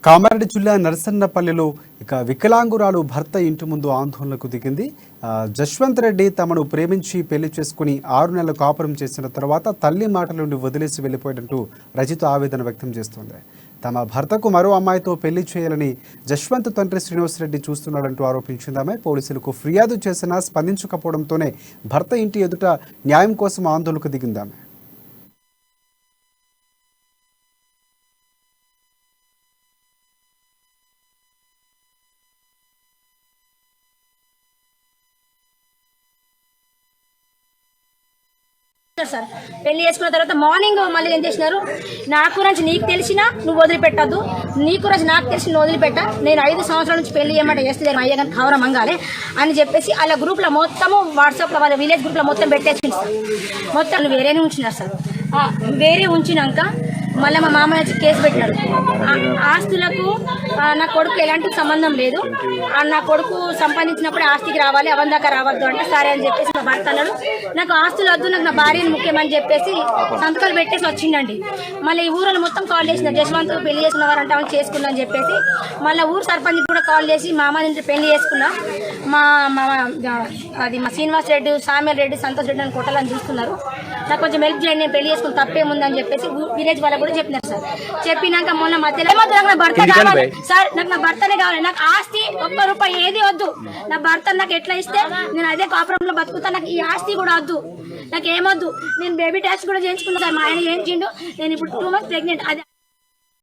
కామారెడ్డి జిల్లా నరసన్నపల్లిలో వికలాంగురాలు భర్త ఇంటి ముందు ఆందోళనకు దిగింది. జశ్వంత్ రెడ్డి తమను ప్రేమించి పెళ్లి చేసుకుని 6 నెలలు కాపురం చేసిన తర్వాత తల్లి మాటల నుండి వదిలేసి వెళ్లిపోయాడంటూ రజిత ఆవేదన వ్యక్తం చేస్తోంది. తమ భర్తకు మరో అమ్మాయితో పెళ్లి చేయాలని జశ్వంత్ తండ్రి శ్రీనివాసరెడ్డి చూస్తున్నాడంటూ ఆరోపించిందామె. పోలీసులకు ఫిర్యాదు చేసినా స్పందించకపోవడంతోనే భర్త ఇంటి ఎదుట న్యాయం కోసం ఆందోళనకు దిగిందామె. సార్ పెళ్లి చేసుకున్న తర్వాత మార్నింగ్ మళ్ళీ ఏం చేసినారు, నా గురించి నీకు తెలిసినా నువ్వు వదిలిపెట్టద్దు, నీ గురించి నాకు తెలిసి నువ్వు వదిలిపెట్ట, నేను 5 సంవత్సరాల నుంచి పెళ్లి చేయమంటే చేస్తే అయ్యా కానీ కవరం మంగాలి అని చెప్పేసి అలా గ్రూప్లో మొత్తము వాట్సాప్లో వాళ్ళ విలేజ్ గ్రూప్లో మొత్తం పెట్టేసింది సార్. మొత్తం వేరేనే ఉంచినారు సార్. వేరే ఉంచినాక మళ్ళీ మా మామయ్య కేసు పెట్టినాడు. ఆస్తులకు నా కొడుకు ఎలాంటి సంబంధం లేదు, నా కొడుకు సంపాదించినప్పుడే ఆస్తికి రావాలి, అవందాకా రావద్దు అంటే సరే అని చెప్పేసి మా భర్త అన్నాడు. నాకు ఆస్తులు వద్దు, నాకు నా భార్యను ముఖ్యమని చెప్పేసి సంతకాలు పెట్టేసి వచ్చిండండి. మళ్ళీ ఈ ఊరిలో మొత్తం కాల్ చేసిన జశ్వంత్ పెళ్లి చేసుకున్నవారంటే వాళ్ళు చేసుకున్నా అని చెప్పేసి మళ్ళీ ఊరు సర్పంచ్ కూడా కాల్ చేసి మా అమ్మ నుంచి పెళ్లి చేసుకున్నా, మా శ్రీనివాస్ రెడ్డి, సామ్యల్ రెడ్డి, సంతోష్ రెడ్డి అని కొట్టాలని చూస్తున్నారు, నాకు కొంచెం హెల్ప్ చేయండి, నేను పెళ్లి చేసుకుని తప్పేముందని చెప్పేసి విలేజ్ వాళ్ళకు కూడా చెప్పినారు సార్. చెప్పినాక మొన్న మధ్యలో నాకు నా భర్త కావాలి సార్, నాకు నా భర్తనే కావాలి, నాకు ఆస్తి ఒక్క రూపాయి ఏది వద్దు, నా భర్త నాకు ఎట్లా ఇస్తే నేను అదే కాపురంలో బతుకుతా, నాకు ఈ ఆస్తి కూడా వద్దు, నాకు ఏమొద్దు, నేను బేబీ టెస్ట్ కూడా చేయించుకున్నా సార్, మా ఆయన చేయించిండు, నేను ఇప్పుడు 2 months ప్రెగ్నెంట్. అదే